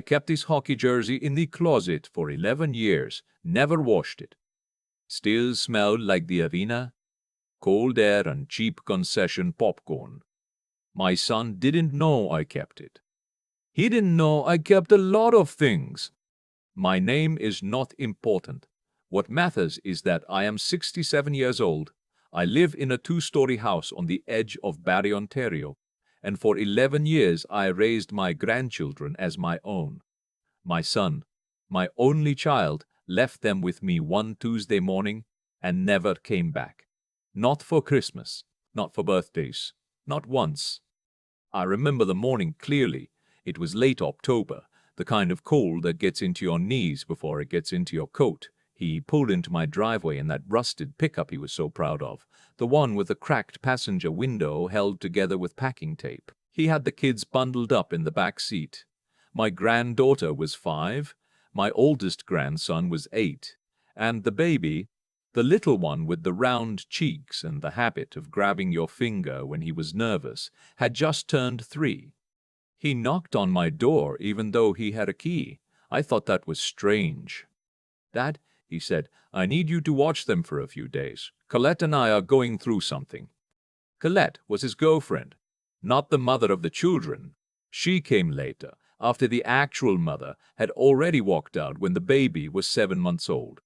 I kept his hockey jersey in the closet for 11 years, never washed it. Still smelled like the arena, cold air and cheap concession popcorn. My son didn't know I kept it. He didn't know I kept a lot of things. My name is not important. What matters is that I am 67 years old. I live in a two-story house on the edge of Barrie, Ontario, and for 11 years I raised my grandchildren as my own. My son, my only child, left them with me one Tuesday morning and never came back. Not for Christmas, not for birthdays, not once. I remember the morning clearly. It was late October, the kind of cold that gets into your knees before it gets into your coat. He pulled into my driveway in that rusted pickup he was so proud of, the one with the cracked passenger window held together with packing tape. He had the kids bundled up in the back seat. My granddaughter was 5, my oldest grandson was 8, and the baby, the little one with the round cheeks and the habit of grabbing your finger when he was nervous, had just turned 3. He knocked on my door even though he had a key. I thought that was strange. "Dad," he said, "I need you to watch them for a few days. Colette and I are going through something." Colette was his girlfriend, not the mother of the children. She came later, after the actual mother had already walked out when the baby was 7 months old.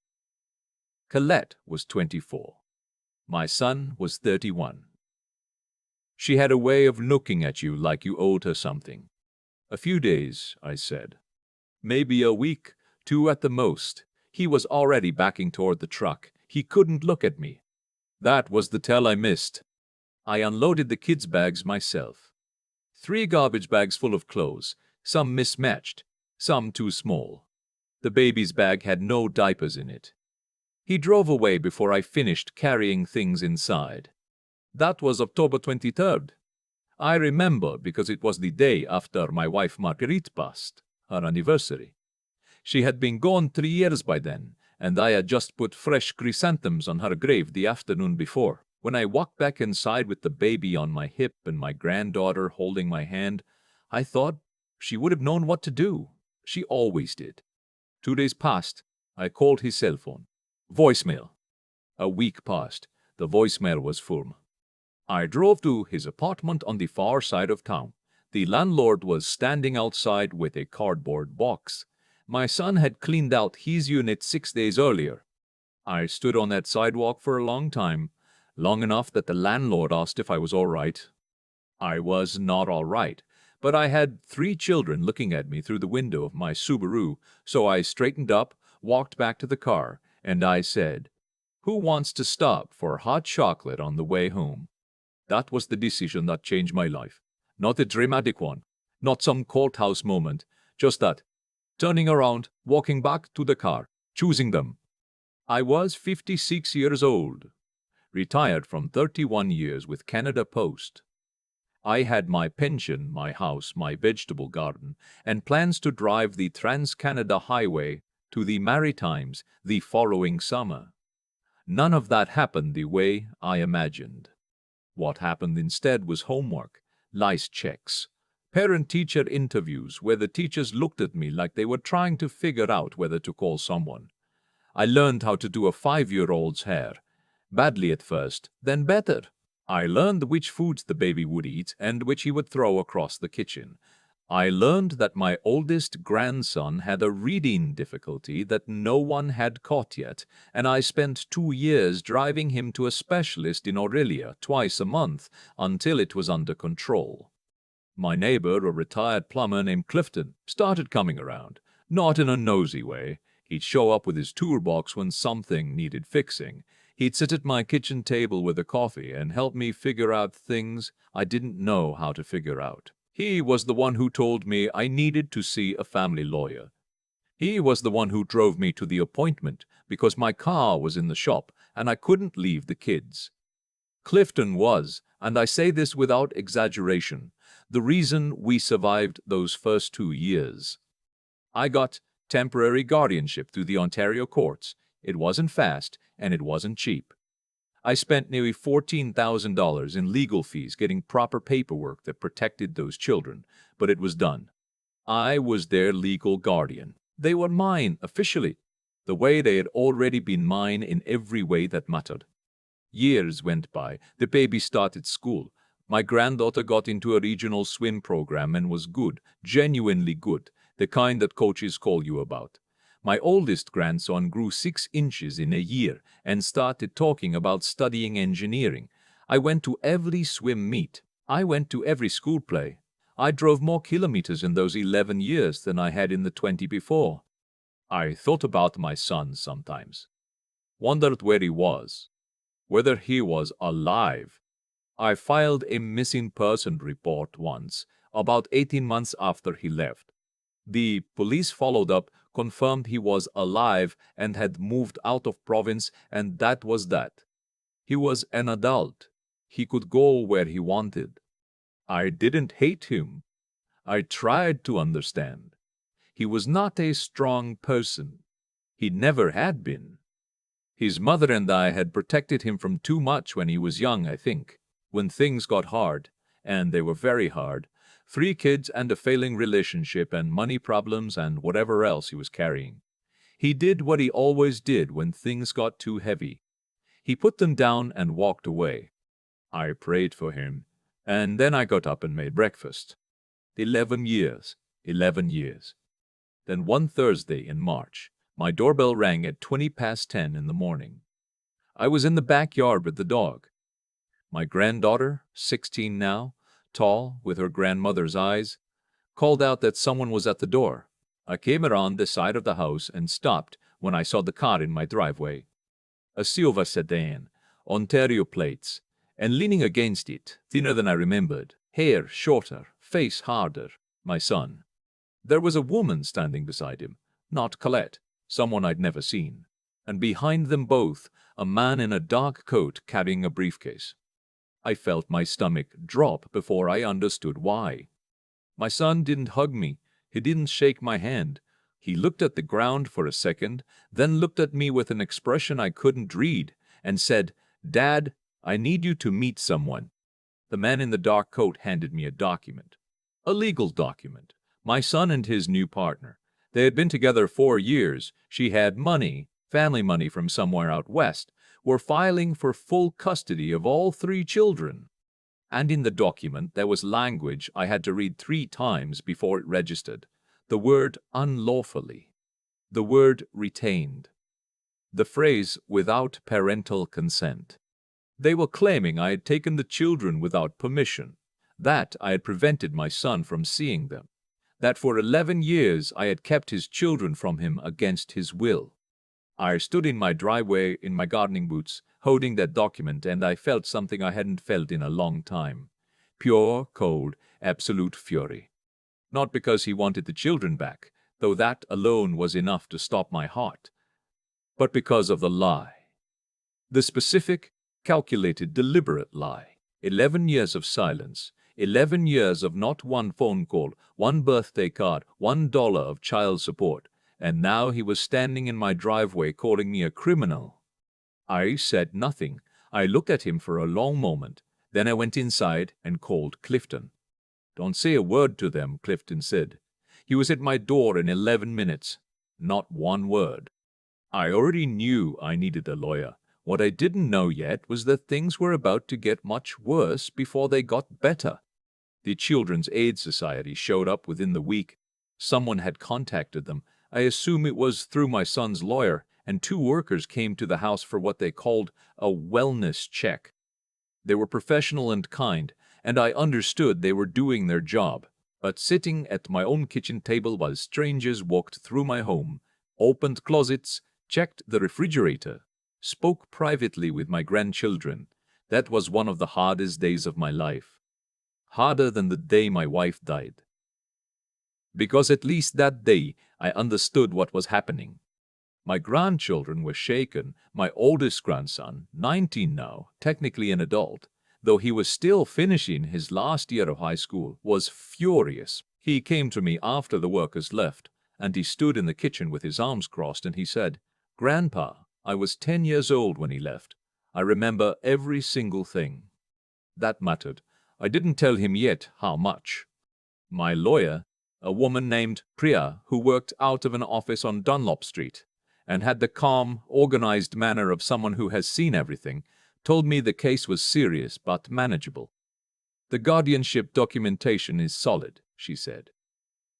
Colette was 24. My son was 31. She had a way of looking at you like you owed her something. "A few days," I said. "Maybe a week, 2 at the most." He was already backing toward the truck. He couldn't look at me. That was the tell I missed. I unloaded the kids' bags myself. 3 garbage bags full of clothes, some mismatched, some too small. The baby's bag had no diapers in it. He drove away before I finished carrying things inside. That was October 23rd. I remember because it was the day after my wife Marguerite passed, her anniversary. She had been gone 3 years by then, and I had just put fresh chrysanthemums on her grave the afternoon before. When I walked back inside with the baby on my hip and my granddaughter holding my hand, I thought she would have known what to do. She always did. 2 days passed. I called his cell phone. Voicemail. A week passed. The voicemail was full. I drove to his apartment on the far side of town. The landlord was standing outside with a cardboard box. My son had cleaned out his unit 6 days earlier. I stood on that sidewalk for a long time, long enough that the landlord asked if I was all right. I was not all right, but I had 3 children looking at me through the window of my Subaru, so I straightened up, walked back to the car, and I said, "Who wants to stop for hot chocolate on the way home?" That was the decision that changed my life. Not a dramatic one, not some courthouse moment, just that. Turning around, walking back to the car, choosing them. I was 56 years old, retired from 31 years with Canada Post. I had my pension, my house, my vegetable garden, and plans to drive the Trans-Canada Highway to the Maritimes the following summer. None of that happened the way I imagined. What happened instead was homework, lice checks, parent-teacher interviews where the teachers looked at me like they were trying to figure out whether to call someone. I learned how to do a 5-year-old's hair. Badly at first, then better. I learned which foods the baby would eat and which he would throw across the kitchen. I learned that my oldest grandson had a reading difficulty that no one had caught yet, and I spent 2 years driving him to a specialist in Aurelia twice a month until it was under control. My neighbor, a retired plumber named Clifton, started coming around, not in a nosy way. He'd show up with his toolbox when something needed fixing. He'd sit at my kitchen table with a coffee and help me figure out things I didn't know how to figure out. He was the one who told me I needed to see a family lawyer. He was the one who drove me to the appointment because my car was in the shop and I couldn't leave the kids. Clifton was, and I say this without exaggeration, the reason we survived those first 2 years. I got temporary guardianship through the Ontario courts. It wasn't fast and it wasn't cheap. I spent nearly $14,000 in legal fees getting proper paperwork that protected those children, but it was done. I was their legal guardian. They were mine officially, the way they had already been mine in every way that mattered. Years went by. The baby started school. My granddaughter got into a regional swim program and was good, genuinely good, the kind that coaches call you about. My oldest grandson grew 6 inches in a year and started talking about studying engineering. I went to every swim meet. I went to every school play. I drove more kilometers in those 11 years than I had in the 20 before. I thought about my son sometimes, wondered where he was, whether he was alive. I filed a missing person report once, about 18 months after he left. The police followed up, confirmed he was alive and had moved out of province, and that was that. He was an adult. He could go where he wanted. I didn't hate him. I tried to understand. He was not a strong person. He never had been. His mother and I had protected him from too much when he was young, I think. When things got hard, and they were very hard, 3 kids and a failing relationship and money problems and whatever else he was carrying, he did what he always did when things got too heavy. He put them down and walked away. I prayed for him, and then I got up and made breakfast. 11 years. 11 years. Then one Thursday in March, my doorbell rang at 10:20 in the morning. I was in the backyard with the dog. My granddaughter, 16 now, tall, with her grandmother's eyes, called out that someone was at the door. I came around the side of the house and stopped when I saw the car in my driveway. A silver sedan, Ontario plates, and leaning against it, thinner than I remembered, hair shorter, face harder, my son. There was a woman standing beside him, not Colette, someone I'd never seen, and behind them both, a man in a dark coat carrying a briefcase. I felt my stomach drop before I understood why. My son didn't hug me. He didn't shake my hand. He looked at the ground for a second, then looked at me with an expression I couldn't read, and said, "Dad, I need you to meet someone." The man in the dark coat handed me a document. A legal document. My son and his new partner. They had been together 4 years. She had money, family money from somewhere out west, were filing for full custody of all 3 children. And in the document there was language I had to read 3 times before it registered. The word unlawfully. The word retained. The phrase without parental consent. They were claiming I had taken the children without permission, that I had prevented my son from seeing them, that for 11 years I had kept his children from him against his will. I stood in my driveway in my gardening boots, holding that document, and I felt something I hadn't felt in a long time. Pure, cold, absolute fury. Not because he wanted the children back, though that alone was enough to stop my heart, but because of the lie. The specific, calculated, deliberate lie. 11 years of silence. 11 years of not one phone call, one birthday card, $1 of child support. And now he was standing in my driveway calling me a criminal. I said nothing. I looked at him for a long moment. Then I went inside and called Clifton. "Don't say a word to them," Clifton said. He was at my door in 11 minutes. Not one word. I already knew I needed a lawyer. What I didn't know yet was that things were about to get much worse before they got better. The Children's Aid Society showed up within the week. Someone had contacted them. I assume it was through my son's lawyer, and 2 workers came to the house for what they called a wellness check. They were professional and kind, and I understood they were doing their job. But sitting at my own kitchen table while strangers walked through my home, opened closets, checked the refrigerator, spoke privately with my grandchildren, that was one of the hardest days of my life. Harder than the day my wife died. Because at least that day I understood what was happening. My grandchildren were shaken. My oldest grandson, 19 now, technically an adult, though he was still finishing his last year of high school, was furious. He came to me after the workers left, and he stood in the kitchen with his arms crossed, and he said, "Grandpa, I was 10 years old when he left. I remember every single thing." That mattered. I didn't tell him yet how much. My lawyer, A woman named Priya, who worked out of an office on Dunlop Street and had the calm, organized manner of someone who has seen everything, told me the case was serious but manageable. The guardianship documentation is solid, she said.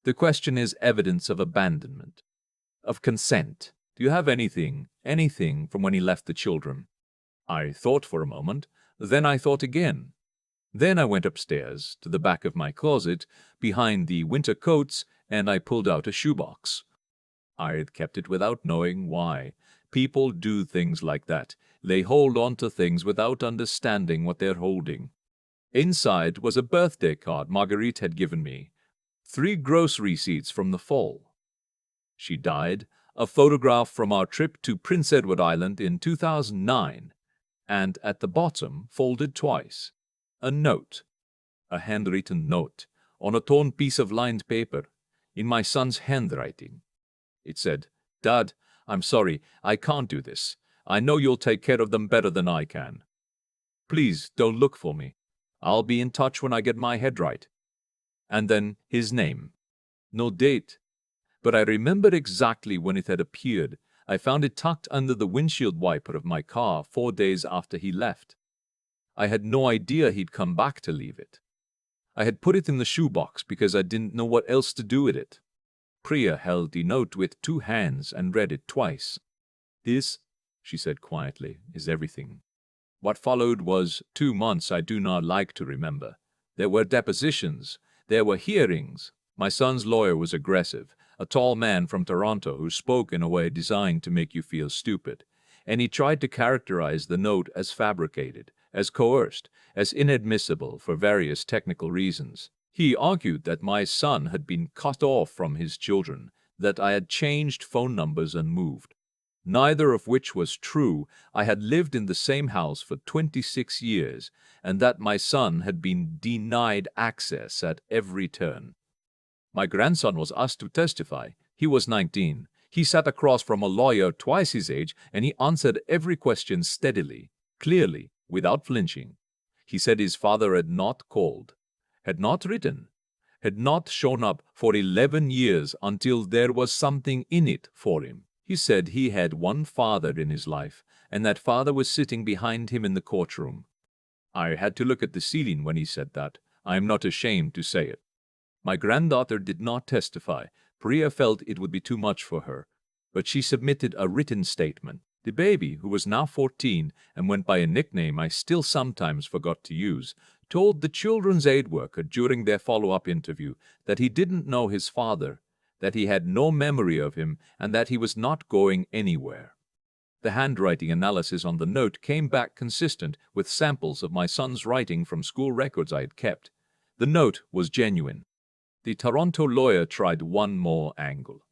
The question is evidence of abandonment, of consent. Do you have anything from when he left the children? I thought for a moment, then I thought again. Then I went upstairs to the back of my closet, behind the winter coats, and I pulled out a shoebox. I had kept it without knowing why. People do things like that. They hold on to things without understanding what they're holding. Inside was a birthday card Marguerite had given me, 3 grocery receipts from the fall. She died, a photograph from our trip to Prince Edward Island in 2009, and at the bottom, folded twice, a note, a handwritten note, on a torn piece of lined paper, in my son's handwriting. It said, "Dad, I'm sorry, I can't do this. I know you'll take care of them better than I can. Please don't look for me. I'll be in touch when I get my head right." And then his name. No date. But I remember exactly when it had appeared. I found it tucked under the windshield wiper of my car 4 days after he left. I had no idea he'd come back to leave it. I had put it in the shoebox because I didn't know what else to do with it. Priya held the note with 2 hands and read it twice. "This," she said quietly, "is everything." What followed was 2 months I do not like to remember. There were depositions. There were hearings. My son's lawyer was aggressive, a tall man from Toronto who spoke in a way designed to make you feel stupid, and he tried to characterize the note as fabricated, as coerced, as inadmissible for various technical reasons. He argued that my son had been cut off from his children, that I had changed phone numbers and moved. Neither of which was true. I had lived in the same house for 26 years, and that my son had been denied access at every turn. My grandson was asked to testify. He was 19. He sat across from a lawyer twice his age, and he answered every question steadily, clearly, without flinching. He said his father had not called, had not written, had not shown up for 11 years until there was something in it for him. He said he had one father in his life, and that father was sitting behind him in the courtroom. I had to look at the ceiling when he said that. I am not ashamed to say it. My granddaughter did not testify. Priya felt it would be too much for her, but she submitted a written statement. The baby, who was now 14 and went by a nickname I still sometimes forgot to use, told the children's aid worker during their follow-up interview that he didn't know his father, that he had no memory of him, and that he was not going anywhere. The handwriting analysis on the note came back consistent with samples of my son's writing from school records I had kept. The note was genuine. The Toronto lawyer tried one more angle.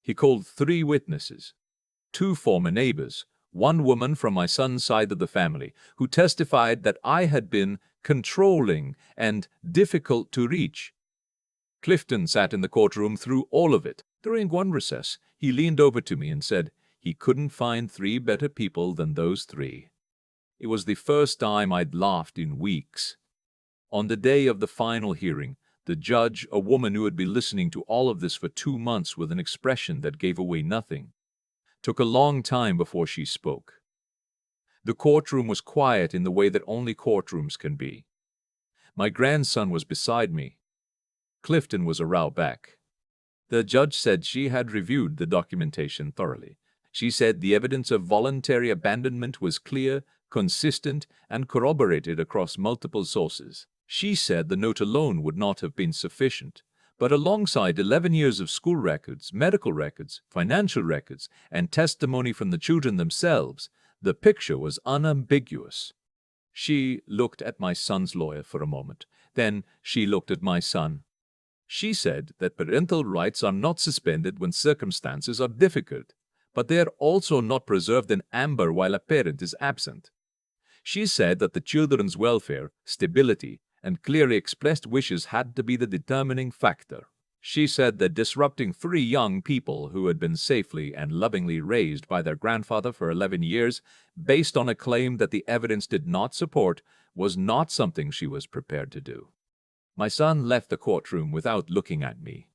He called 3 witnesses, 2 former neighbors, 1 woman from my son's side of the family, who testified that I had been controlling and difficult to reach. Clifton sat in the courtroom through all of it. During one recess, he leaned over to me and said he couldn't find 3 better people than those 3. It was the first time I'd laughed in weeks. On the day of the final hearing, the judge, a woman who had been listening to all of this for 2 months with an expression that gave away nothing, took a long time before she spoke. The courtroom was quiet in the way that only courtrooms can be. My grandson was beside me. Clifton was a row back. The judge said she had reviewed the documentation thoroughly. She said the evidence of voluntary abandonment was clear, consistent, and corroborated across multiple sources. She said the note alone would not have been sufficient, but alongside 11 years of school records, medical records, financial records, and testimony from the children themselves, the picture was unambiguous. She looked at my son's lawyer for a moment. Then she looked at my son. She said that parental rights are not suspended when circumstances are difficult, but they are also not preserved in amber while a parent is absent. She said that the children's welfare, stability, and clearly expressed wishes had to be the determining factor. She said that disrupting 3 young people who had been safely and lovingly raised by their grandfather for 11 years, based on a claim that the evidence did not support, was not something she was prepared to do. My son left the courtroom without looking at me.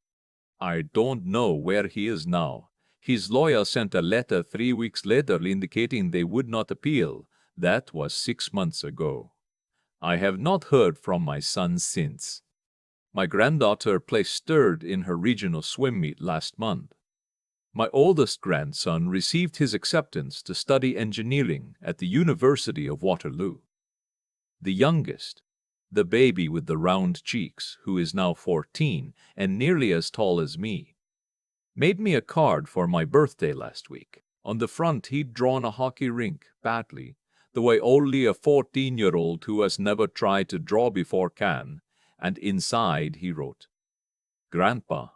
I don't know where he is now. His lawyer sent a letter 3 weeks later indicating they would not appeal. That was 6 months ago. I have not heard from my son since. My granddaughter placed third in her regional swim meet last month. My oldest grandson received his acceptance to study engineering at the University of Waterloo. The youngest, the baby with the round cheeks, who is now 14 and nearly as tall as me, made me a card for my birthday last week. On the front, he'd drawn a hockey rink, badly, the way only a 14-year-old who has never tried to draw before can, and inside he wrote, "Grandpa,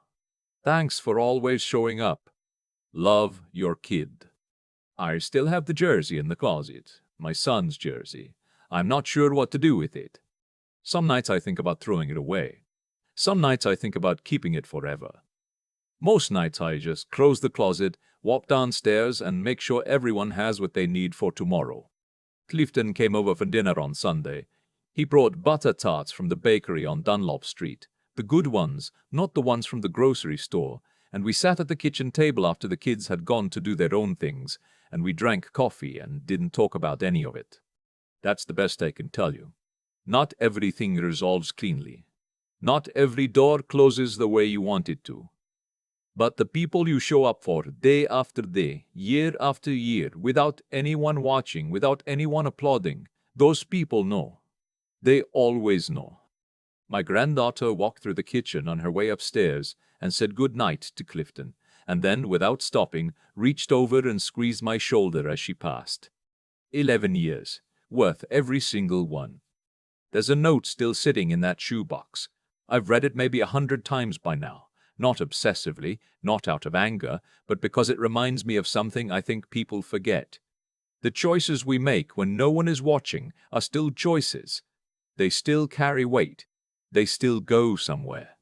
thanks for always showing up. Love, your kid." I still have the jersey in the closet, my son's jersey. I'm not sure what to do with it. Some nights I think about throwing it away. Some nights I think about keeping it forever. Most nights I just close the closet, walk downstairs, and make sure everyone has what they need for tomorrow. Clifton came over for dinner on Sunday. He brought butter tarts from the bakery on Dunlop Street, the good ones, not the ones from the grocery store, and we sat at the kitchen table after the kids had gone to do their own things, and we drank coffee and didn't talk about any of it. That's the best I can tell you. Not everything resolves cleanly. Not every door closes the way you want it to. But the people you show up for day after day, year after year, without anyone watching, without anyone applauding, those people know. They always know. My granddaughter walked through the kitchen on her way upstairs and said good night to Clifton, and then, without stopping, reached over and squeezed my shoulder as she passed. 11 years, worth every single one. There's a note still sitting in that shoebox. I've read it maybe 100 times by now. Not obsessively, not out of anger, but because it reminds me of something I think people forget. The choices we make when no one is watching are still choices. They still carry weight. They still go somewhere.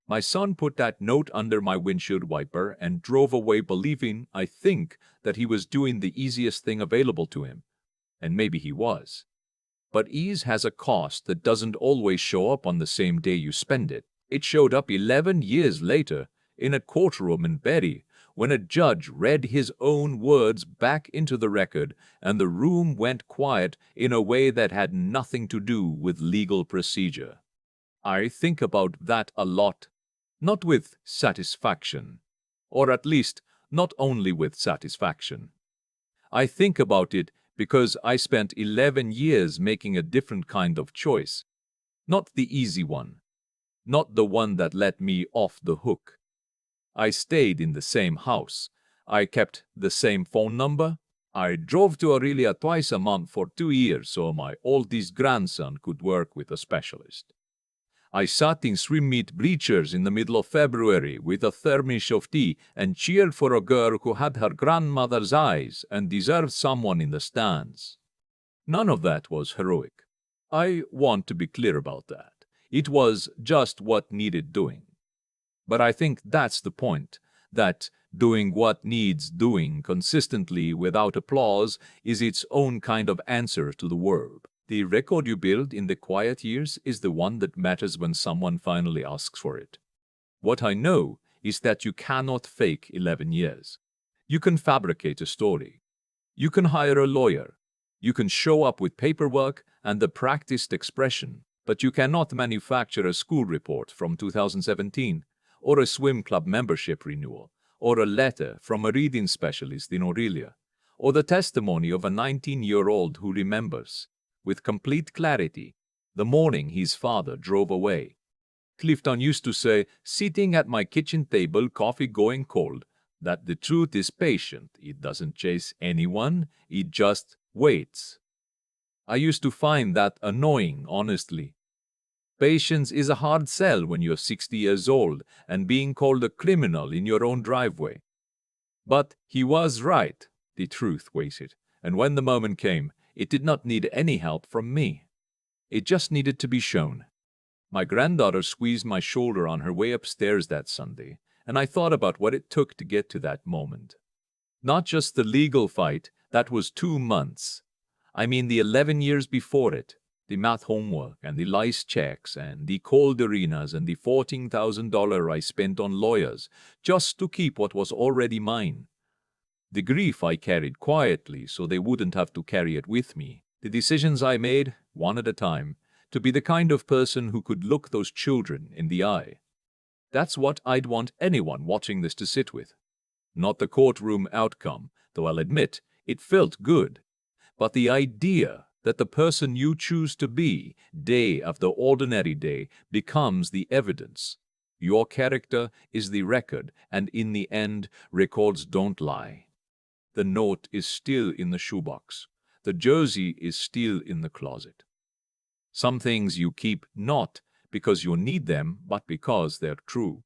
My son put that note under my windshield wiper and drove away believing, I think, that he was doing the easiest thing available to him. And maybe he was. But ease has a cost that doesn't always show up on the same day you spend it. It showed up 11 years later in a courtroom in Berry when a judge read his own words back into the record and the room went quiet in a way that had nothing to do with legal procedure. I think about that a lot, not with satisfaction, or at least not only with satisfaction. I think about it because I spent 11 years making a different kind of choice, not the easy one. Not the one that let me off the hook. I stayed in the same house. I kept the same phone number. I drove to Aurelia twice a month for 2 years so my oldest grandson could work with a specialist. I sat in swim meet bleachers in the middle of February with a thermos of tea and cheered for a girl who had her grandmother's eyes and deserved someone in the stands. None of that was heroic. I want to be clear about that. It was just what needed doing. But I think that's the point, that doing what needs doing consistently without applause is its own kind of answer to the world. The record you build in the quiet years is the one that matters when someone finally asks for it. What I know is that you cannot fake 11 years. You can fabricate a story. You can hire a lawyer. You can show up with paperwork and the practiced expression. But you cannot manufacture a school report from 2017, or a swim club membership renewal, or a letter from a reading specialist in Aurelia, or the testimony of a 19-year-old who remembers, with complete clarity, the morning his father drove away. Clifton used to say, sitting at my kitchen table, coffee going cold, that the truth is patient. It doesn't chase anyone, it just waits. I used to find that annoying, honestly. Patience is a hard sell when you're 60 years old and being called a criminal in your own driveway. But he was right. The truth waited, and when the moment came, it did not need any help from me. It just needed to be shown. My granddaughter squeezed my shoulder on her way upstairs that Sunday, and I thought about what it took to get to that moment. Not just the legal fight, that was 2 months. I mean the 11 years before it, The math homework and the lice checks and the cold arenas and the $14,000 I spent on lawyers just to keep what was already mine. The grief I carried quietly so they wouldn't have to carry it with me. The decisions I made, one at a time, to be the kind of person who could look those children in the eye. That's what I'd want anyone watching this to sit with. Not the courtroom outcome, though I'll admit it felt good, but the idea that the person you choose to be, day after ordinary day, becomes the evidence. Your character is the record, and in the end, records don't lie. The note is still in the shoebox. The jersey is still in the closet. Some things you keep not because you need them, but because they're true.